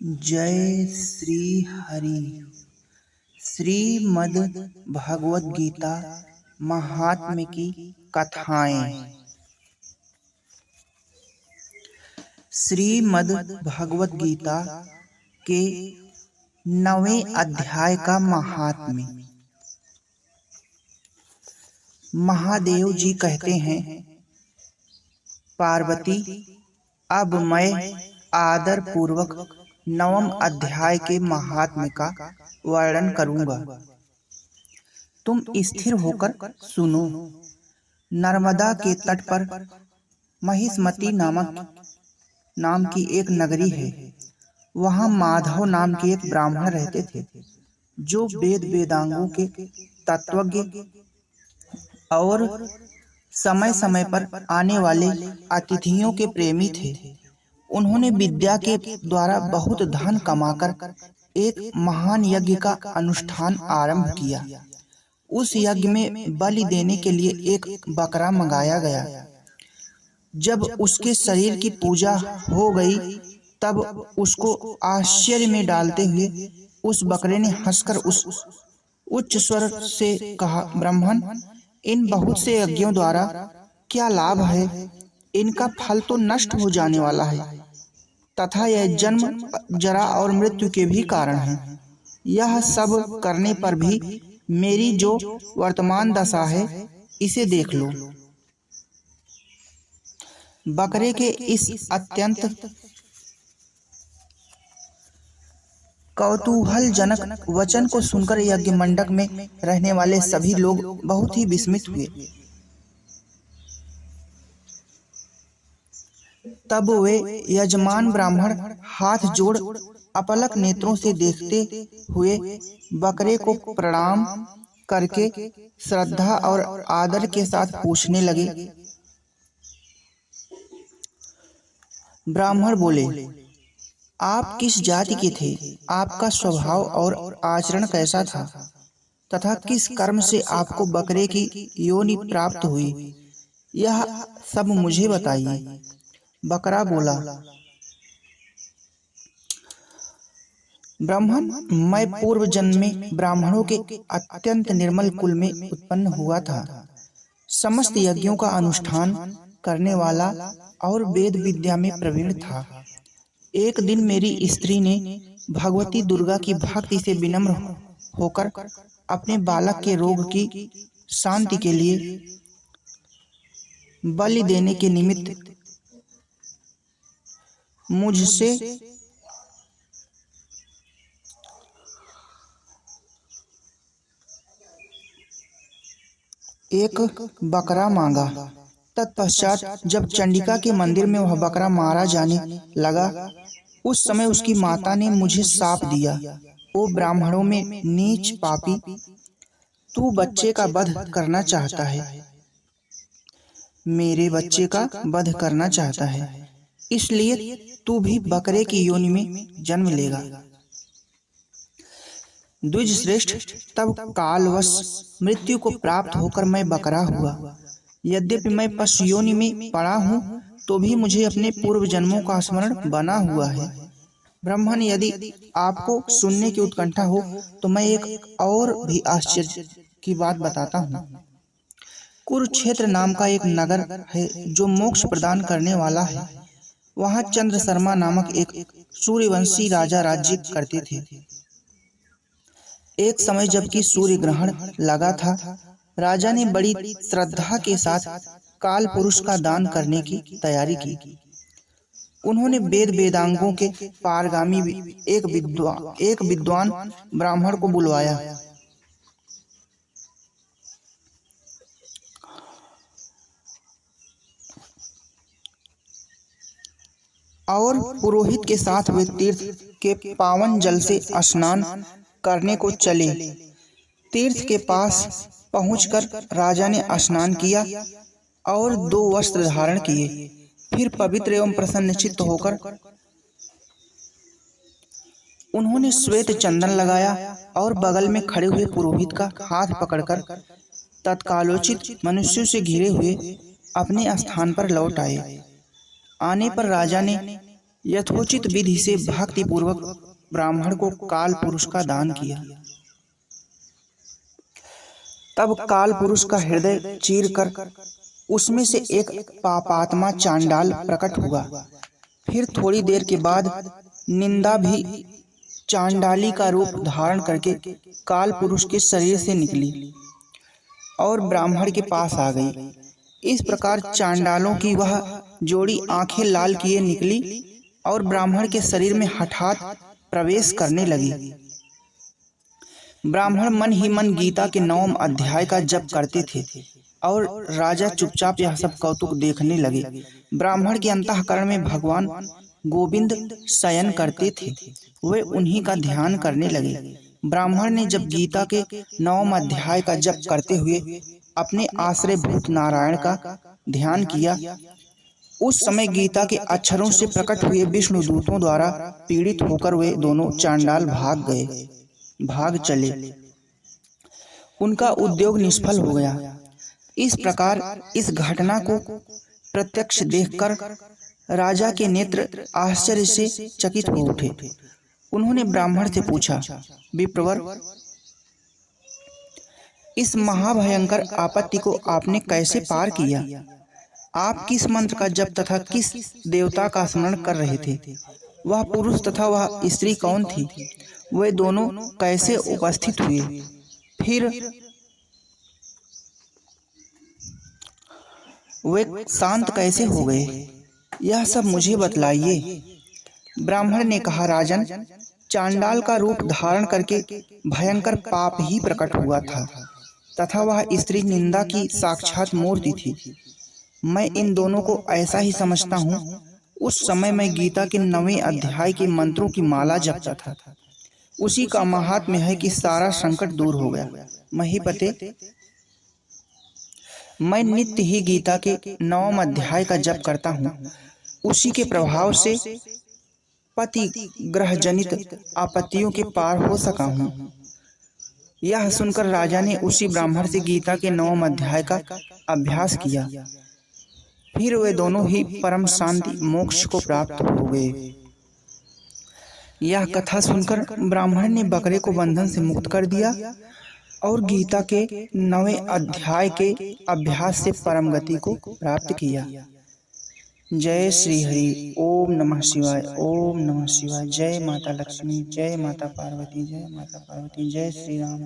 जय श्री हरि। श्रीमद् भगवद गीता महात्म्य की कथाएं। श्रीमद् भगवद गीता के 9वें अध्याय का महात्म्य। महादेव जी कहते हैं, पार्वती, अब मैं आदर पूर्वक 9वें अध्याय के महात्म्य का वर्णन करूंगा। तुम स्थिर होकर सुनो। नर्मदा के तट पर महिष्मती नाम की एक नगरी है। वहां माधव नाम के एक ब्राह्मण रहते थे, जो वेद वेदांगों के तत्वज्ञ और समय समय पर आने वाले अतिथियों के प्रेमी थे। उन्होंने विद्या के द्वारा बहुत धन कमाकर एक महान यज्ञ का अनुष्ठान आरंभ किया। उस यज्ञ में बलि देने के लिए एक बकरा मंगाया गया। जब उसके शरीर की पूजा हो गई, तब उसको आश्चर्य में डालते हुए उस बकरे ने हंसकर उस उच्च स्वर से कहा, ब्राह्मण, इन बहुत से यज्ञों द्वारा क्या लाभ है? इनका फल तो नष्ट हो जाने वाला है तथा यह जन्म, जरा और मृत्यु के भी कारण है। यह सब करने पर भी मेरी जो वर्तमान दशा है, इसे देख लो। बकरे के इस अत्यंत कौतूहलजनक वचन को सुनकर यज्ञ मंडप में रहने वाले सभी लोग बहुत ही विस्मित हुए। तब वे यजमान ब्राह्मण हाथ जोड़ अपलक नेत्रों से देखते हुए बकरे को प्रणाम करके श्रद्धा और आदर के साथ पूछने लगे। ब्राह्मण बोले, आप किस जाति के थे? आपका स्वभाव और आचरण कैसा था? तथा किस कर्म से आपको बकरे की योनि प्राप्त हुई? यह सब मुझे बताइए। बकरा बोला, ब्राह्मण, मैं पूर्व जन्म में ब्राह्मणों के अत्यंत निर्मल कुल में उत्पन्न हुआ था। समस्त यज्ञों का अनुष्ठान करने वाला और वेद विद्या में प्रवीण था। एक दिन मेरी स्त्री ने भगवती दुर्गा की भक्ति से विनम्र होकर अपने बालक के रोग की शांति के लिए बलि देने के निमित्त मुझसे एक बकरा मांगा। तत्पश्चात जब चंडिका के मंदिर में वह बकरा मारा जाने लगा, उस समय उसकी माता ने मुझे शाप दिया, ओ ब्राह्मणों में नीच पापी, तू बच्चे का वध करना चाहता है, मेरे बच्चे का वध करना चाहता है, इसलिए तू भी बकरे की योनि में जन्म लेगा। द्विज श्रेष्ठ, तब कालवश मृत्यु को प्राप्त होकर मैं बकरा हुआ। यद्यपि मैं पशु योनि में पड़ा हूँ, तो भी मुझे अपने पूर्व जन्मों का स्मरण बना हुआ है। ब्राह्मण, यदि आपको सुनने की उत्कंठा हो तो मैं एक और भी आश्चर्य की बात बताता हूँ। कुरुक्षेत्र नाम का एक नगर है जो मोक्ष प्रदान करने वाला है। वहां चंद्र शर्मा नामक एक सूर्यवंशी राजा राज्य करते थे। एक समय जबकि सूर्य ग्रहण लगा था, राजा ने बड़ी श्रद्धा के साथ काल पुरुष का दान करने की तैयारी की। उन्होंने वेद वेदांगों के पारगामी एक विद्वान ब्राह्मण को बुलवाया। और पुरोहित के साथ वे तीर्थ के पावन जल से स्नान करने को चले। तीर्थ के पास पहुंचकर राजा ने स्नान किया और 2 वस्त्र धारण किए। फिर पवित्र एवं प्रसन्नचित्त होकर उन्होंने श्वेत चंदन लगाया और बगल में खड़े हुए पुरोहित का हाथ पकड़कर तत्कालोचित मनुष्यों से घिरे हुए अपने स्थान पर लौट आए। आने पर राजा ने यथोचित विधि से भक्ति पूर्वक ब्राह्मण को काल पुरुष का दान किया। तब काल पुरुष का हृदय चीर कर उसमें से एक पापात्मा चांडाल प्रकट हुआ। फिर थोड़ी देर के बाद निंदा भी चांडाली का रूप धारण करके काल पुरुष के शरीर से निकली और ब्राह्मण के पास आ गई। इस प्रकार चांडालों की वह जोड़ी आंखें लाल किए निकली और ब्राह्मण के शरीर में हठात प्रवेश करने लगी। ब्राह्मण मन ही मन गीता के 9वें अध्याय का जप करते थे और राजा चुपचाप यह सब कौतुक देखने लगे। ब्राह्मण के अंतःकरण में भगवान गोविंद शयन करते थे, वे उन्हीं का ध्यान करने लगे। ब्राह्मण ने जब गीता के 9वें अध्याय का जप करते हुए अपने आश्रयभूत नारायण का ध्यान किया, उस समय गीता के अक्षरों से प्रकट हुए विष्णु दूतों द्वारा पीड़ित होकर वे दोनों चांडाल भाग चले। उनका उद्योग निष्फल हो गया। इस प्रकार इस घटना को प्रत्यक्ष देखकर राजा के नेत्र आश्चर्य से चकित हो उठे। उन्होंने ब्राह्मण से पूछा, विप्रवर, इस महाभयंकर आपत्ति को आपने कैसे पार किया? आप किस मंत्र का जप तथा किस देवता का स्मरण कर रहे थे? वह पुरुष तथा वह स्त्री कौन थी? वे दोनों कैसे उपस्थित हुए? फिर वे शांत कैसे हो गए? यह सब मुझे बतलाइए। ब्राह्मण ने कहा, राजन, चांडाल का रूप धारण करके भयंकर पाप ही प्रकट हुआ था तथा वह स्त्री निंदा की साक्षात मूर्ति थी। मैं इन दोनों को ऐसा ही समझता हूँ। उस समय मैं गीता के 9वें अध्याय के मंत्रों की माला जपता था। उसी का महात्म्य है कि सारा संकट दूर हो गया। महीपते, मैं नित्य ही गीता के 9वें अध्याय का जप करता हूँ। उसी के प्रभाव से पति ग्रह जनित आपत्तियों के पार हो सका हूँ। यह सुनकर राजा ने उसी ब्राह्मण से गीता के 9वें अध्याय का अभ्यास किया। फिर वे दोनों ही परम शांति मोक्ष को प्राप्त हो गए। यह कथा सुनकर ब्राह्मण ने बकरे को बंधन से मुक्त कर दिया और गीता के 9वें अध्याय के अभ्यास से परम गति को प्राप्त किया। जय श्री हरि। ओम नमः शिवाय। ओम नमः शिवाय। जय माता लक्ष्मी, जय माता पार्वती, जय माता पार्वती, जय श्री राम।